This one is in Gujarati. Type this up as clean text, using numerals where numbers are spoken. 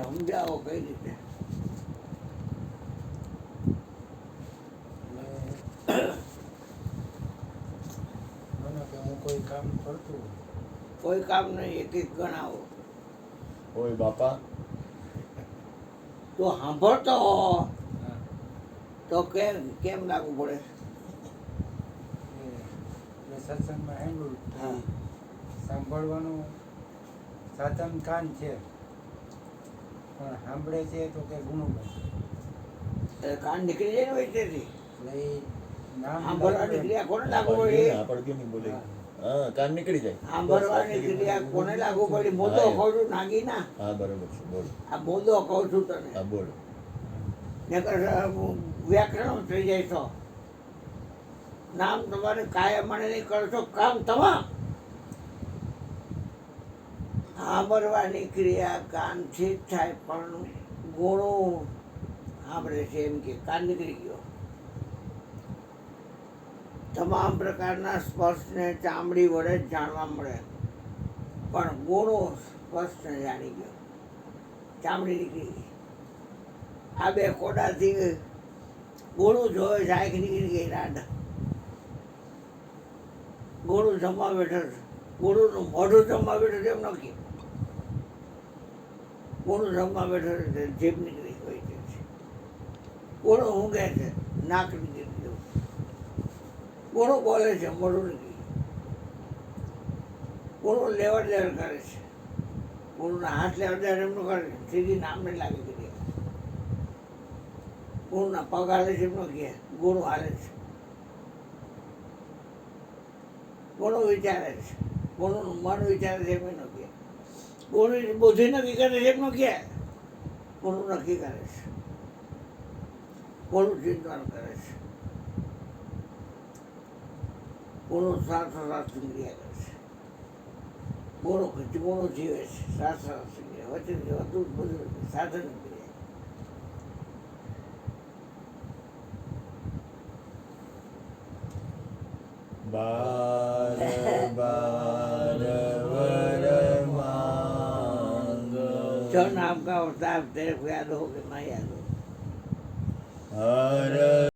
સમજાવો કઈ રીતે. મને કે હું કોઈ કામ કરતું કોઈ કામ નહીં, એક એક ગણાવો. ઓય બાપા, તો સાંભળતો હો હા, તો કેમ કેમ લાગુ પડે? એ સત્સંગમાં સાંભળ્યું હા. સાંભળવાનું સાધન કાન છે પણ સાંભળે છે તો કે ગુણુભાઈ એટલે કાન નીકળી જાય ને વચ્ચેથી. એટલે એ નામ સાંભળવાની ક્રિયા કોને લાગુ આપણે પડી? આપણે કેમ નહીં બોલે? હા, કાન નીકળી જાય. સાંભળવાની ક્રિયા કોને લાગુ પડી? મોદો હા, કહું છું નાગી ના. હા, બરોબર છે, બોલો. આ મોદો કહું છું તને. હા, બોલો. નકર વ્યાકરણ થઈ જાય તો નામ તમારે કાયમ મને નહીં કરશો કામ તમામ. સાંભળવાની ક્રિયા કાનથી જ થાય પણ ગુણો સાંભળે છે એમ કે કાન નીકળી ગયો. તમામ પ્રકારના સ્પર્શને ચામડી વડે જ જાણવા મળે પણ ગુણો સ્પર્શને જાણી ગયો, ચામડી નીકળી ગઈ. આ બે કોડાથી ગોળું જોવે છે, આંખ નીકળી ગઈ રાડ. ગોળું જમવા બેઠો છે, ગોળુંનું મોઢું જમવા બેઠું છે એમ ન કે. ગોળું જમવા બેઠો છે, જીભ નીકળી હોય છે. ગોળું ઊંઘે છે, નાક નીકળી ગયું. ગોળું બોલે છે, મોઢું નીકળી ગયું. ગોળું લેવડ દેવડ કરે છે, ગોળુના હાથ લેવડ દેવડ એમનું કરે છે, સીધી નામને લાગી ગઈ. ગુણના પગ હાલે છે એમનો કે ગુણ હાલે છે. ગુણો વિચારે છે, ગુણોનું મન વિચારે છે એમનો કે. ગુણની બુદ્ધિ નક્કી કરે છે એમનો કે. ગુણો નક્કી કરે છે, ગુણો ચિંતન કરે છે. ગુણો શાસ્ત્ર ક્રિયા કરે છે. ગુણો જીવે છે, શાસ્ત્ર ક્રિયા વચન બધું બધું સાધન ક્રિયા. બાર બાર વર માંગ, जो नाम का होता है तेरे को याद हो कि मैं याद हो. હર